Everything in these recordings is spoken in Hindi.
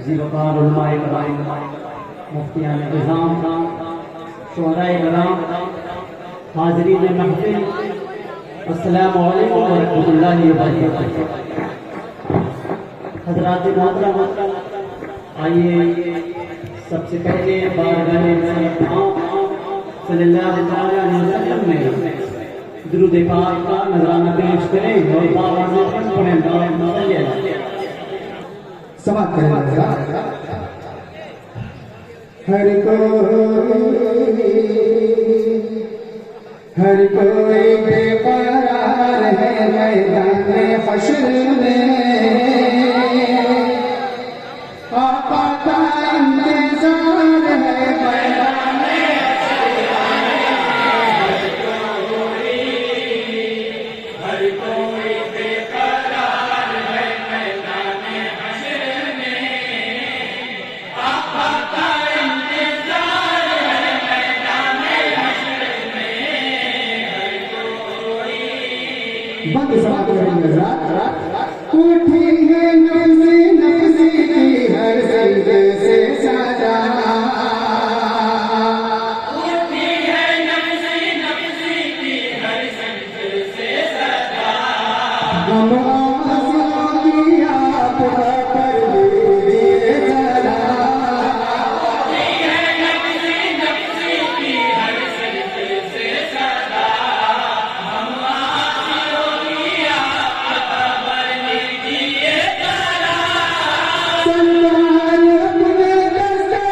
ज़ीवकार उलमाए कराम, मुफ्तियान निज़ाम, शुहराए कराम, हाज़रीन महफ़िल, अस्सलामु अलैकुम व रहमतुल्लाहि व बरकातुहू। हज़रात मोहतरम, आइए सबसे पहले बारगाह सल्लल्लाहु अलैहि वसल्लम में दुरूद पाक का नजराना पेश करें और बावाज़ पढ़ें। समाप्त करें। हर कोई बेकरार है मैदान हश्र में, आका का इंतजार है मैदान हर कोई बेकरार है मैदान हश्र में, आका का इंतजार है मैदान हश्र में, हर कोई बंद समाप्त करेंगे। उठी है नफ्सी नफ्सी की हर सजदे से सदा, उठी है नफ्सी नफ्सी की हर सजदे से सदा, हम आसियों की आप पर लीजिए जरा, उठी है नफ्सी नफ्सी की हर सजदे से सदा, हम आसियों की आप पर लीजिए जरा, सल्लाल अपने दस्ते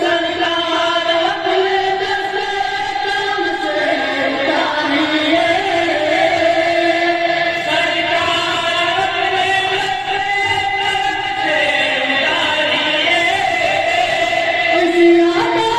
सल्लाल अपने दस्ते काम से उतारिए, सरकार अपने दस्ते काम से उतारिए, इसी आका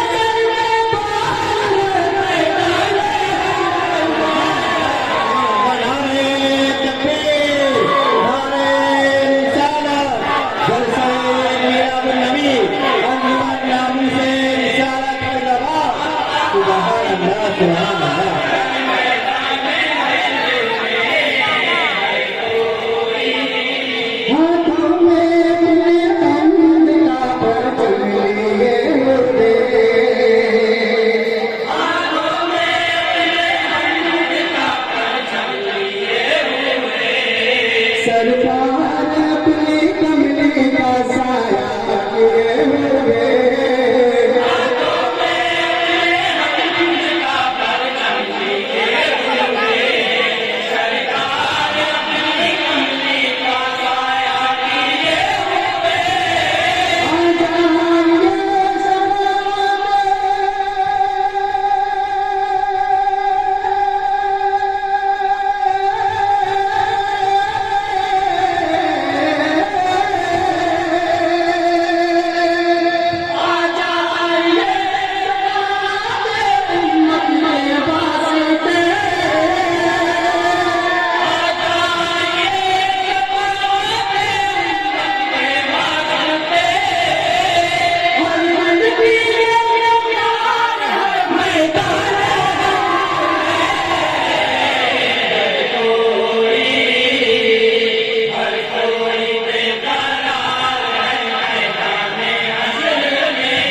हाथों में अपने बंद का परचम लिए हुए, हाथों में अपने बंद का परचम लिए हुए, सरकार अपनी कमली का साया किए हुए, हाथों में अपने बंद का परचम लिए हुए, सरकार अपनी कमली का साया किए हुए, आ जाइए उम्मत में वास्ते, हर बंद की प्यार है मैदान हर कोई बेकरार है मैदान हश्र में,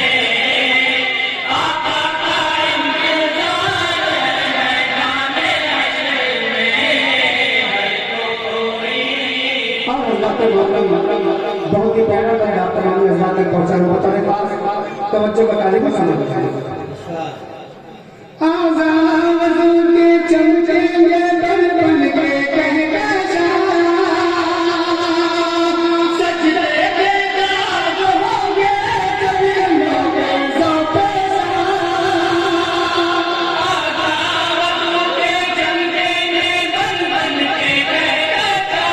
आका का इंतजार है मैदान हश्र में, हर कोई। और अल्लाह के बहुत ही प्यारा मैं आप तमाम अज़ान तक पहुंचा हूं। बताने पास तवज्जो का तालिब सुनो। आज़ान वज़ू के चमचेंगे बन बन के कहता सजदे के दाग होंगे कभी अल्लाह के ज़ौक़े आज़ान वज़ू के चमचेंगे बन बन के कहता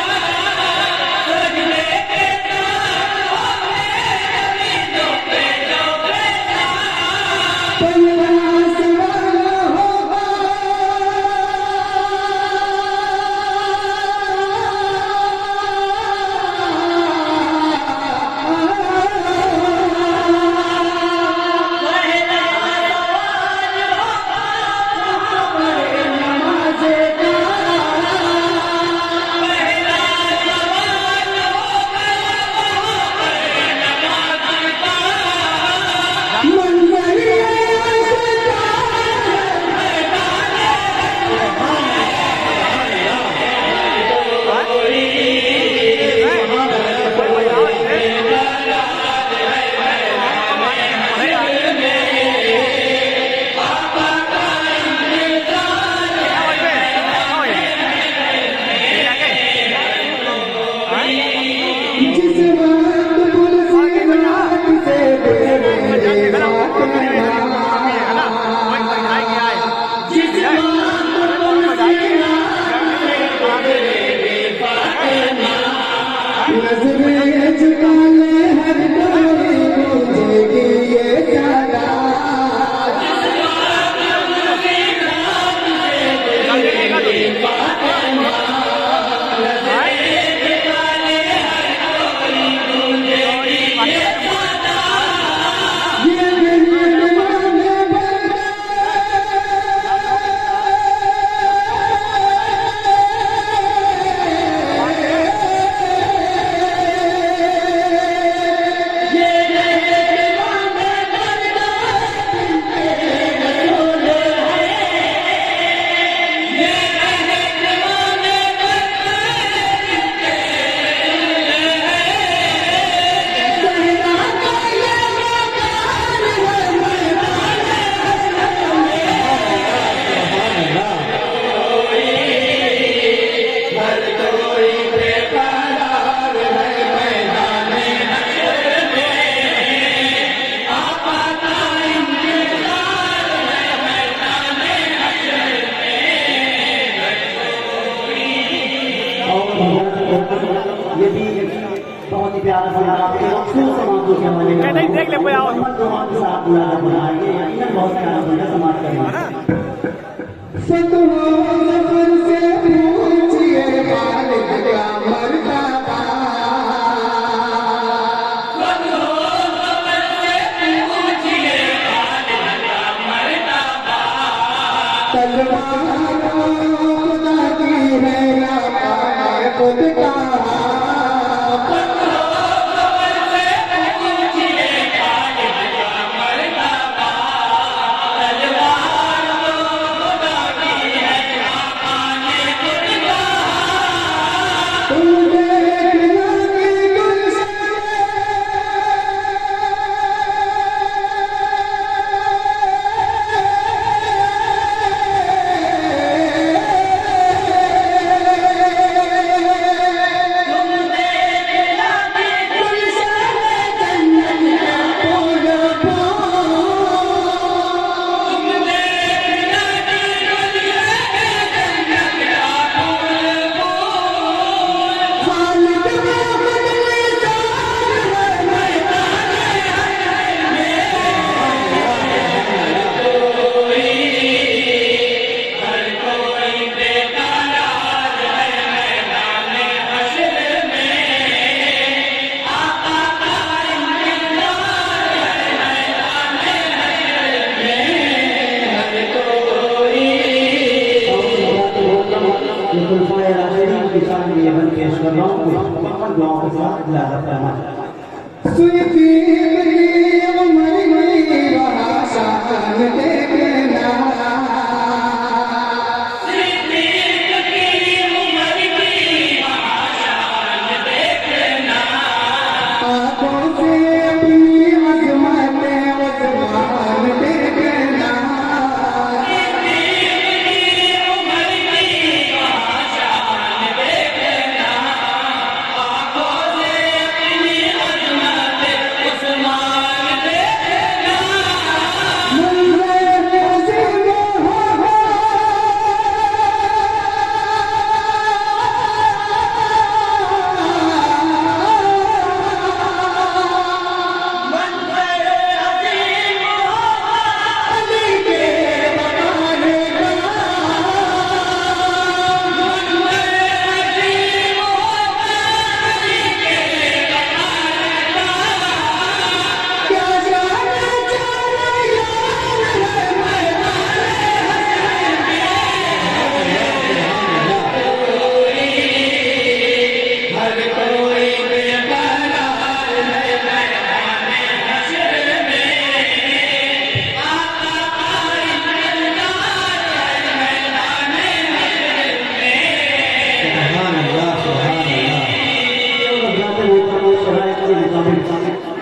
सजदे के दाग होंगे कभी ज़ौक़े ज़ौक़े ही प्यारा सा आपके खूब समाजों के हवाले में नहीं देख ले कोई आओ मोहम्मद दुआ के साथ बुलाया बनाएंगे यकीनन बहुत प्यारा बंदा समाज करेंगे सतहो सफर से पूछिए मालिक का मर्तबा तलवार खुदा की है या पाए खुद का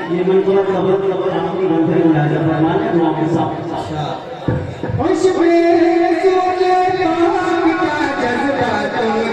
ये मन को खबर आपकी बंधन मुलाजा फरमान है दुआ के साथ उस पे सोचे पाक का जज्बा तुम